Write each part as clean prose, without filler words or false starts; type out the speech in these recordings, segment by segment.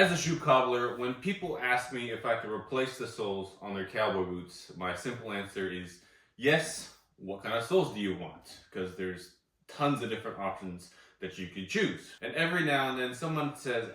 As a shoe cobbler, when people ask me if I could replace the soles on their cowboy boots, my simple answer is yes. What kind of soles do you want? Because there's tons of different options that you could choose. And every now and then someone says,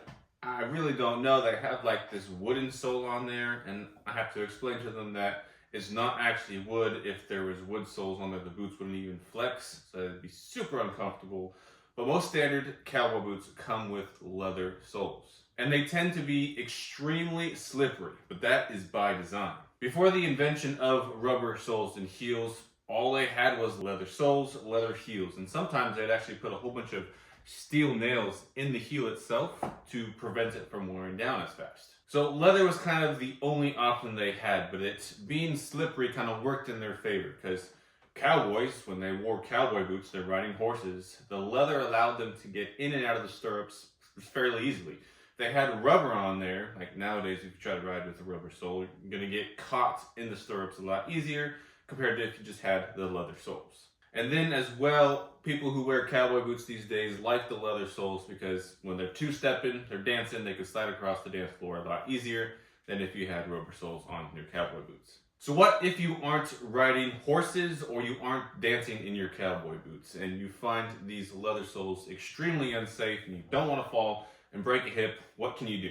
I really don't know. They have like this wooden sole on there, and I have to explain to them that it's not actually wood. If there was wood soles on there, the boots wouldn't even flex, so it'd be super uncomfortable. But most standard cowboy boots come with leather soles. And they tend to be extremely slippery, but that is by design. Before the invention of rubber soles and heels, all they had was leather soles, leather heels, and sometimes they'd actually put a whole bunch of steel nails in the heel itself to prevent it from wearing down as fast. So leather was kind of the only option they had, but it being slippery kind of worked in their favor because cowboys, when they wore cowboy boots, they're riding horses, the leather allowed them to get in and out of the stirrups fairly easily. They had rubber on there, like nowadays if you try to ride with a rubber sole, you're going to get caught in the stirrups a lot easier compared to if you just had the leather soles. And then as well, people who wear cowboy boots these days like the leather soles because when they're two-stepping, they're dancing, they can slide across the dance floor a lot easier than if you had rubber soles on your cowboy boots. So what if you aren't riding horses or you aren't dancing in your cowboy boots and you find these leather soles extremely unsafe and you don't want to fall and break a hip? What can you do?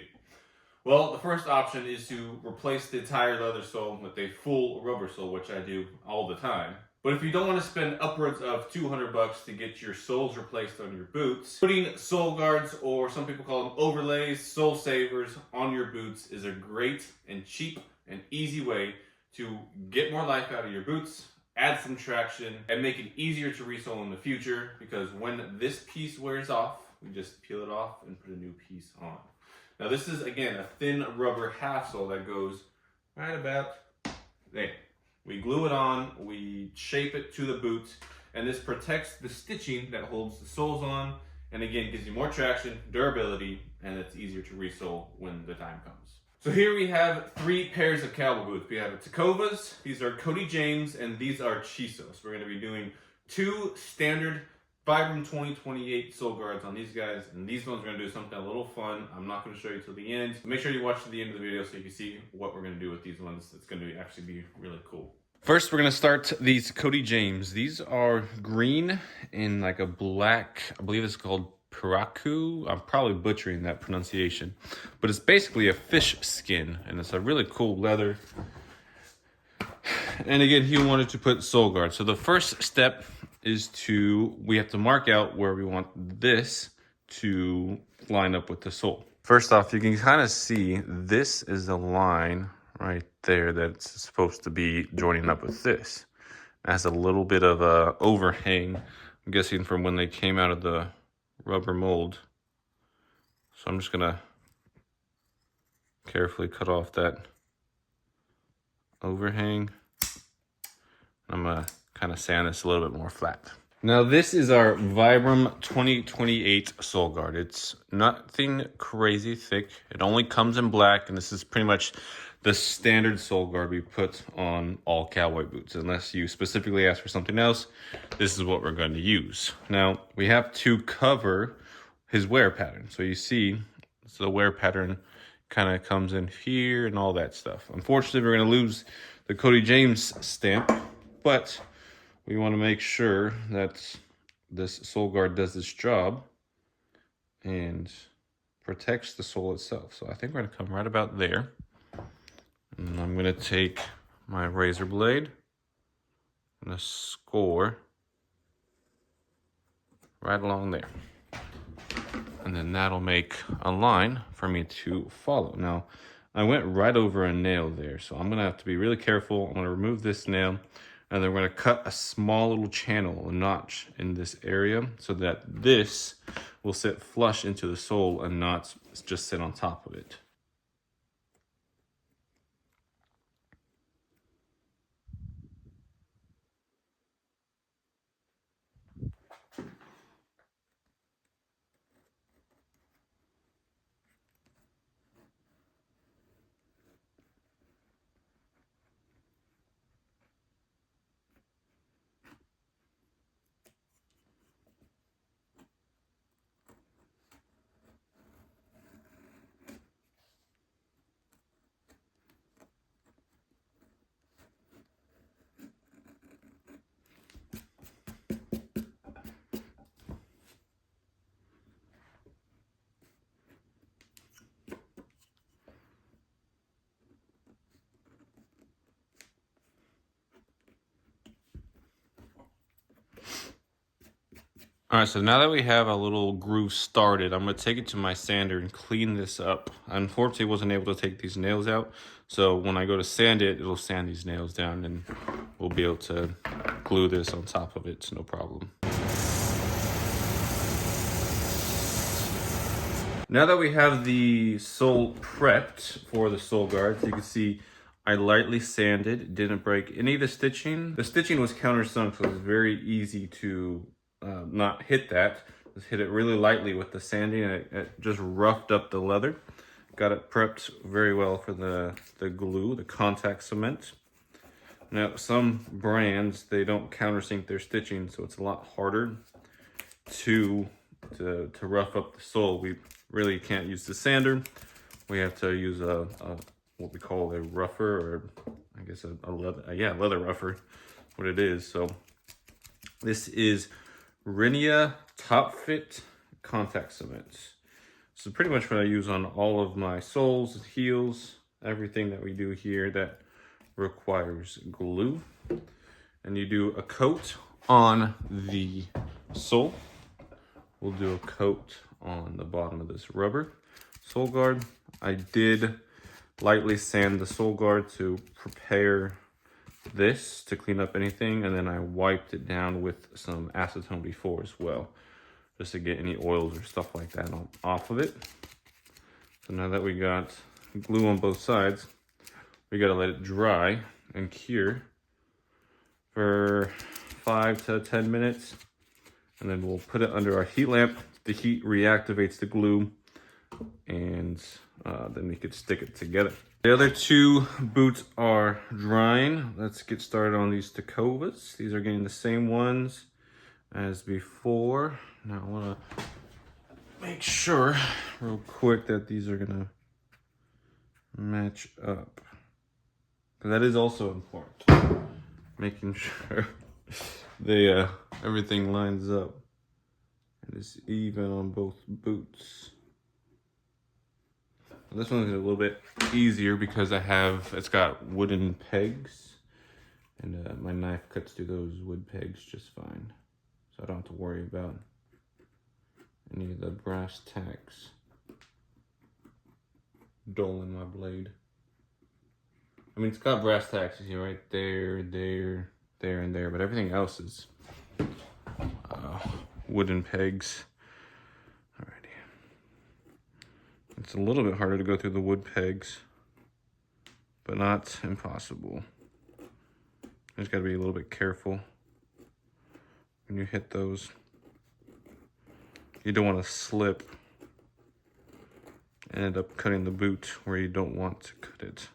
Well, the first option is to replace the entire leather sole with a full rubber sole, which I do all the time. But if you don't want to spend upwards of $200 to get your soles replaced on your boots, putting sole guards, or some people call them overlays, sole savers, on your boots is a great and cheap and easy way to get more life out of your boots, add some traction, and make it easier to resole in the future, because when this piece wears off, we just peel it off and put a new piece on. Now this is, again, a thin rubber half sole that goes right about there. We glue it on, we shape it to the boot, and this protects the stitching that holds the soles on, and again, gives you more traction, durability, and it's easier to resole when the time comes. So here we have 3 pairs of cowboy boots. We have the Tacovas, these are Cody James, and these are Chisos. We're gonna be doing 2 standard Vibram 2028 sole guards on these guys, and these ones we're going to do something a little fun. I'm not going to show you till the end. Make sure you watch to the end of the video so you can see what we're going to do with these ones. It's going to actually be really cool. First, we're going to start these Cody James. These are green in like a black, I believe it's called Piraku. I'm probably butchering that pronunciation, but it's basically a fish skin, and it's a really cool leather. And again, he wanted to put sole guard. So the first step is we have to mark out where we want this to line up with the sole. First off, you can kind of see this is a line right there that's supposed to be joining up with this. It has a little bit of a overhang, I'm guessing from when they came out of the rubber mold. So I'm just gonna carefully cut off that overhang. I'm gonna kind of sand this a little bit more flat. Now this is our Vibram 2028 sole guard. It's nothing crazy thick. It only comes in black, and this is pretty much the standard sole guard we put on all cowboy boots. Unless you specifically ask for something else, this is what we're going to use. Now we have to cover his wear pattern. So you see, so the wear pattern kind of comes in here and all that stuff. Unfortunately, we're going to lose the Cody James stamp, but we want to make sure that this sole guard does its job and protects the sole itself. So I think we're going to come right about there. And I'm going to take my razor blade and score right along there. And then that'll make a line for me to follow. Now, I went right over a nail there, so I'm going to have to be really careful. I'm going to remove this nail, and then we're going to cut a small little channel, a notch in this area, so that this will sit flush into the sole and not just sit on top of it. All right, so now that we have a little groove started, I'm gonna take it to my sander and clean this up. I unfortunately wasn't able to take these nails out, so when I go to sand it, it'll sand these nails down and we'll be able to glue this on top of it, no problem. Now that we have the sole prepped for the sole guards, you can see I lightly sanded, didn't break any of the stitching. The stitching was countersunk, so it was very easy to not hit that. Just hit it really lightly with the sanding and it just roughed up the leather. Got it prepped very well for the glue, the contact cement. Now some brands, they don't countersink their stitching, so it's a lot harder to rough up the sole. We really can't use the sander. We have to use a what we call a rougher, or I guess a leather rougher, what it is. So this is Renia Top Fit contact cement. This is pretty much what I use on all of my soles, heels, everything that we do here that requires glue. And you do a coat on the sole. We'll do a coat on the bottom of this rubber sole guard. I did lightly sand the sole guard to prepare this to clean up anything, and then I wiped it down with some acetone before as well, just to get any oils or stuff like that off of it. So now that we got glue on both sides, we gotta let it dry and cure for 5 to 10 minutes, and then we'll put it under our heat lamp. The heat reactivates the glue, and then we could stick it together. The other two boots are drying. Let's get started on these Tacovas. These are getting the same ones as before. Now I wanna make sure real quick that these are gonna match up, because that is also important. Making sure they everything lines up and is even on both boots. This one's a little bit easier because it's got wooden pegs, and my knife cuts through those wood pegs just fine. So I don't have to worry about any of the brass tacks dulling my blade. I mean, it's got brass tacks, you see, right there, there, and there, but everything else is wooden pegs. It's a little bit harder to go through the wood pegs, but not impossible. You just gotta be a little bit careful when you hit those. You don't want to slip and end up cutting the boot where you don't want to cut it.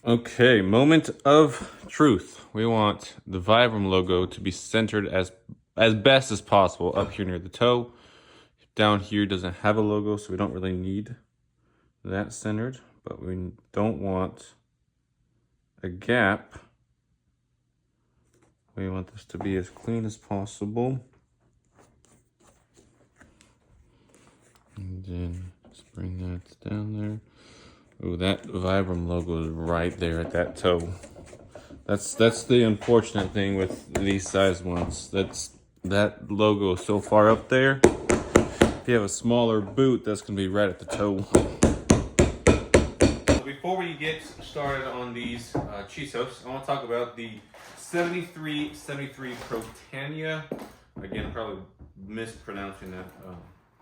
Okay, moment of truth. We want the Vibram logo to be centered as best as possible up here near the toe. Down here doesn't have a logo, so we don't really need that centered, but we don't want a gap. We want this to be as clean as possible. And then just bring that down there. Oh, that Vibram logo is right there at that toe. That's the unfortunate thing with these size ones. That logo is so far up there. If you have a smaller boot, that's gonna be right at the toe. Before we get started on these Chisos, I want to talk about the 7373 Protania. Again, I'm probably mispronouncing that,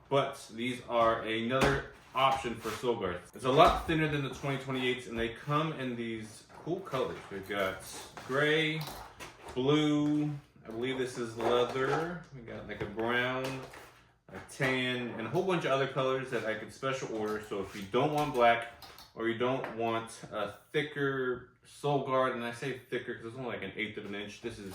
but these are another option for sole guards. It's a lot thinner than the 2028s, and they come in these cool colors. We've got gray, blue, I believe this is leather, we got like a brown, a tan, and a whole bunch of other colors that I could special order. So if you don't want black, or you don't want a thicker sole guard, and I say thicker because it's only like 1/8 of an inch, this is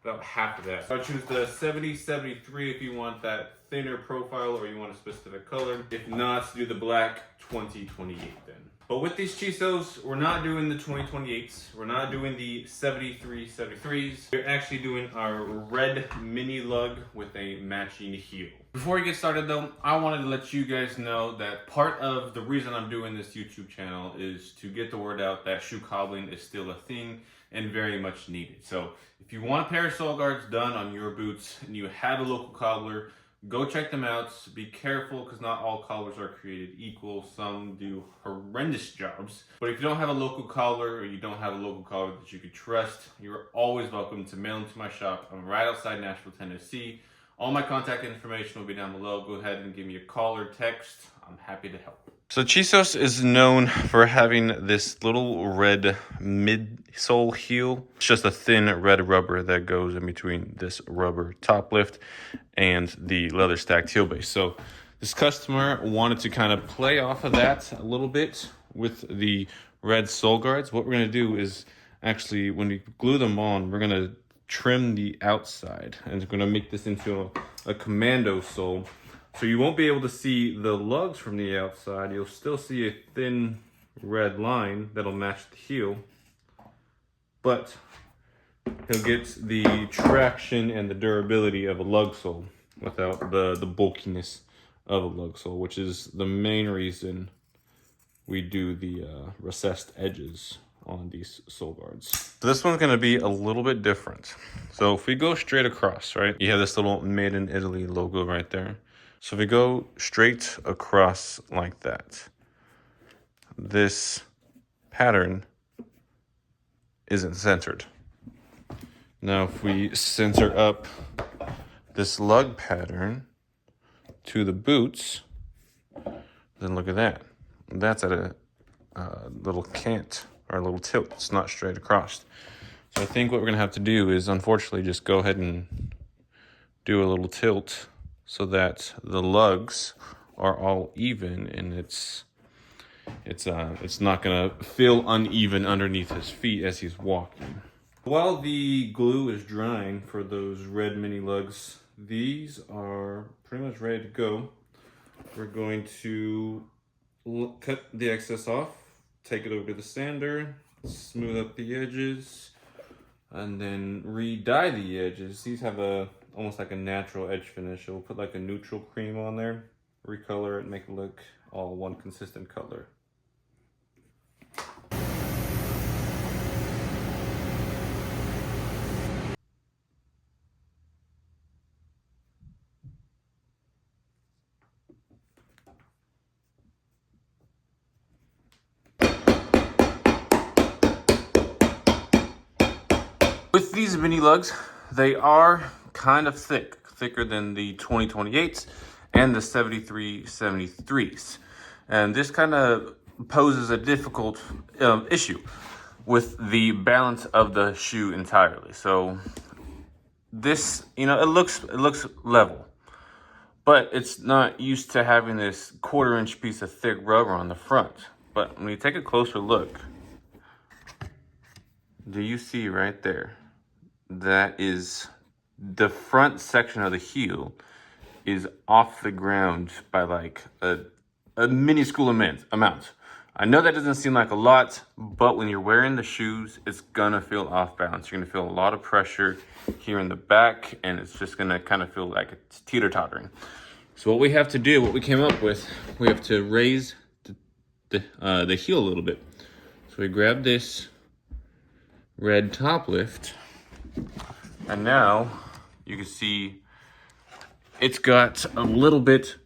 about half of that. So I choose the 7073 if you want that thinner profile or you want a specific color. If not, do the black 2028 then. But with these Chisos, we're not doing the 2028s. We're not doing the 73s. We're actually doing our red mini lug with a matching heel. Before we get started though, I wanted to let you guys know that part of the reason I'm doing this YouTube channel is to get the word out that shoe cobbling is still a thing and very much needed. So if you want a pair of sole guards done on your boots and you have a local cobbler, go check them out. Be careful because not all cobblers are created equal. Some do horrendous jobs. But if you don't have a local cobbler or you don't have a local cobbler that you could trust, you're always welcome to mail them to my shop. I'm right outside Nashville, Tennessee. All my contact information will be down below. Go ahead and give me a call or text. I'm happy to help. So Chisos is known for having this little red midsole heel. It's just a thin red rubber that goes in between this rubber top lift and the leather stacked heel base. So this customer wanted to kind of play off of that a little bit with the red sole guards. What we're going to do is actually, when we glue them on, we're going to trim the outside and we're going to make this into a commando sole. So you won't be able to see the lugs from the outside. You'll still see a thin red line that'll match the heel, but he'll get the traction and the durability of a lug sole without the bulkiness of a lug sole, which is the main reason we do the recessed edges on these sole guards. So this one's gonna be a little bit different. So if we go straight across, right, you have this little Made in Italy logo right there. So if we go straight across like that, this pattern isn't centered. Now if we center up this lug pattern to the boots, then look at that. That's at a little cant or a little tilt. It's not straight across. So I think what we're gonna have to do is unfortunately just go ahead and do a little tilt so that the lugs are all even and it's not gonna feel uneven underneath his feet as he's walking. While the glue is drying for those red mini lugs, these are pretty much ready to go. We're going to cut the excess off, take it over to the sander, smooth up the edges, and then re-dye the edges. These have almost like a natural edge finish. We'll put like a neutral cream on there, recolor it, make it look all one consistent color. With these mini lugs, they are kind of thicker than the 2028s and the 73s. And this kind of poses a difficult issue with the balance of the shoe entirely. So this, it looks level, but it's not used to having this 1/4-inch piece of thick rubber on the front. But when you take a closer look, do you see right there? That is the front section of the heel is off the ground by like a minuscule amount. I know that doesn't seem like a lot, but when you're wearing the shoes, it's gonna feel off balance. You're gonna feel a lot of pressure here in the back, and it's just gonna kind of feel like it's teeter-tottering. So what we have to do, what we came up with, we have to raise the heel a little bit. So we grab this red top lift, and now you can see it's got a little bit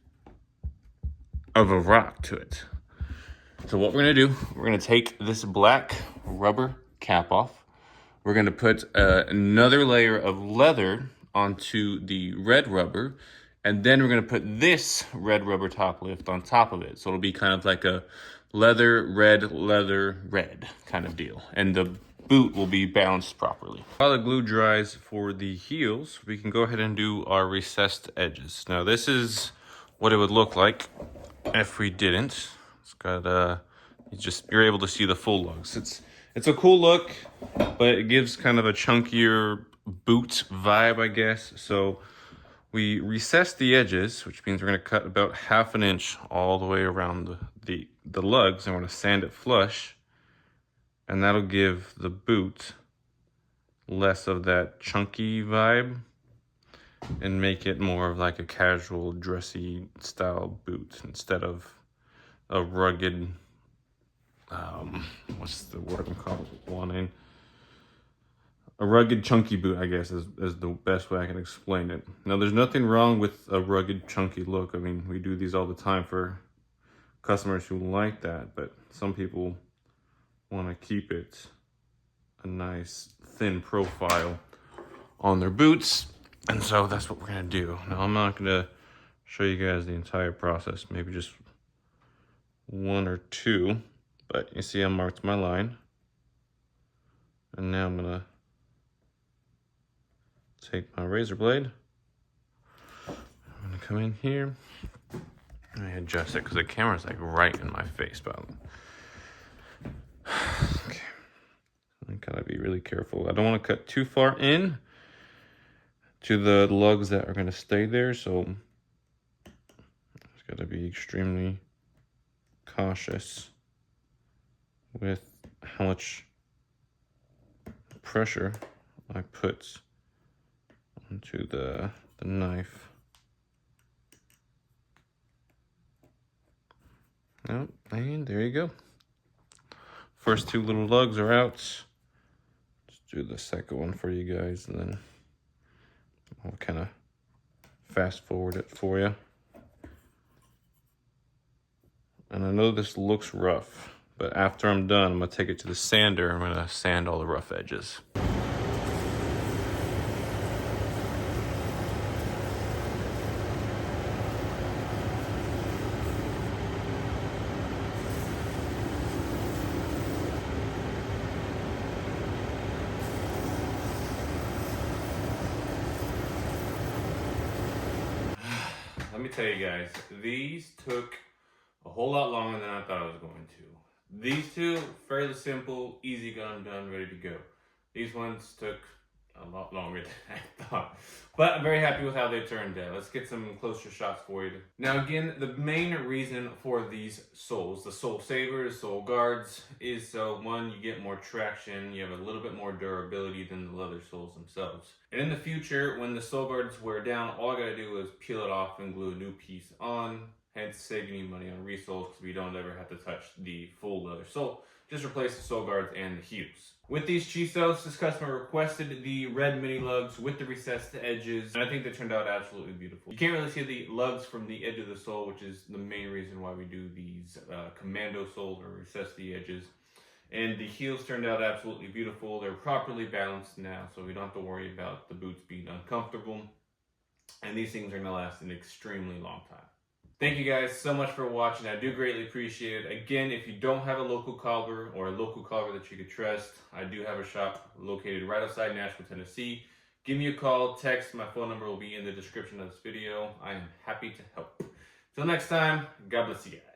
of a rock to it. So what we're gonna do, we're gonna take this black rubber cap off. We're gonna put another layer of leather onto the red rubber, and then we're gonna put this red rubber top lift on top of it. So it'll be kind of like a leather, red kind of deal. And the boot will be balanced properly. While the glue dries for the heels, we can go ahead and do our recessed edges. Now this is what it would look like if we didn't. It's got you're able to see the full lugs. It's a cool look, but it gives kind of a chunkier boot vibe, I guess. So We recess the edges, which means we're going to cut about 1/2 inch all the way around the lugs, and we're going to sand it flush, and that'll give the boot less of that chunky vibe and make it more of like a casual, dressy style boot instead of a rugged, what's the word I'm wanting? A rugged, chunky boot, I guess, is the best way I can explain it. Now, there's nothing wrong with a rugged, chunky look. I mean, we do these all the time for customers who like that, but some people want to keep it a nice, thin profile on their boots, and so that's what we're going to do. Now, I'm not going to show you guys the entire process, maybe just 1 or 2, but you see I marked my line, and now I'm going to take my razor blade. I'm gonna come in here. I adjust it because the camera's like right in my face, but okay. I gotta be really careful. I don't want to cut too far in to the lugs that are gonna stay there, so just gotta be extremely cautious with how much pressure I put onto the knife. Oh, and there you go. First 2 little lugs are out. Let's do the second one for you guys, and then I'll kind of fast forward it for you. And I know this looks rough, but after I'm done, I'm gonna take it to the sander. I'm gonna sand all the rough edges. Let me tell you guys, these took a whole lot longer than I thought I was going to. These 2, fairly simple, easy done, ready to go. These ones took a lot longer than I thought. But I'm very happy with how they turned out. Let's get some closer shots for you. Now again, the main reason for these soles, the sole savers, sole guards, is so 1, you get more traction, you have a little bit more durability than the leather soles themselves. And in the future, when the sole guards wear down, all I gotta do is peel it off and glue a new piece on, hence saving you money on resoles because we don't ever have to touch the full leather sole. Just replace the sole guards and the heels. With these Chisos, this customer requested the red mini lugs with the recessed edges, and I think they turned out absolutely beautiful. You can't really see the lugs from the edge of the sole, which is the main reason why we do these commando soles or recess the edges. And the heels turned out absolutely beautiful. They're properly balanced now, so we don't have to worry about the boots being uncomfortable. And these things are gonna last an extremely long time. Thank you guys so much for watching. I do greatly appreciate it. Again, if you don't have a local cobbler or a local cobbler that you could trust, I do have a shop located right outside Nashville, Tennessee. Give me a call, text. My phone number will be in the description of this video. I am happy to help. Till next time, God bless you guys.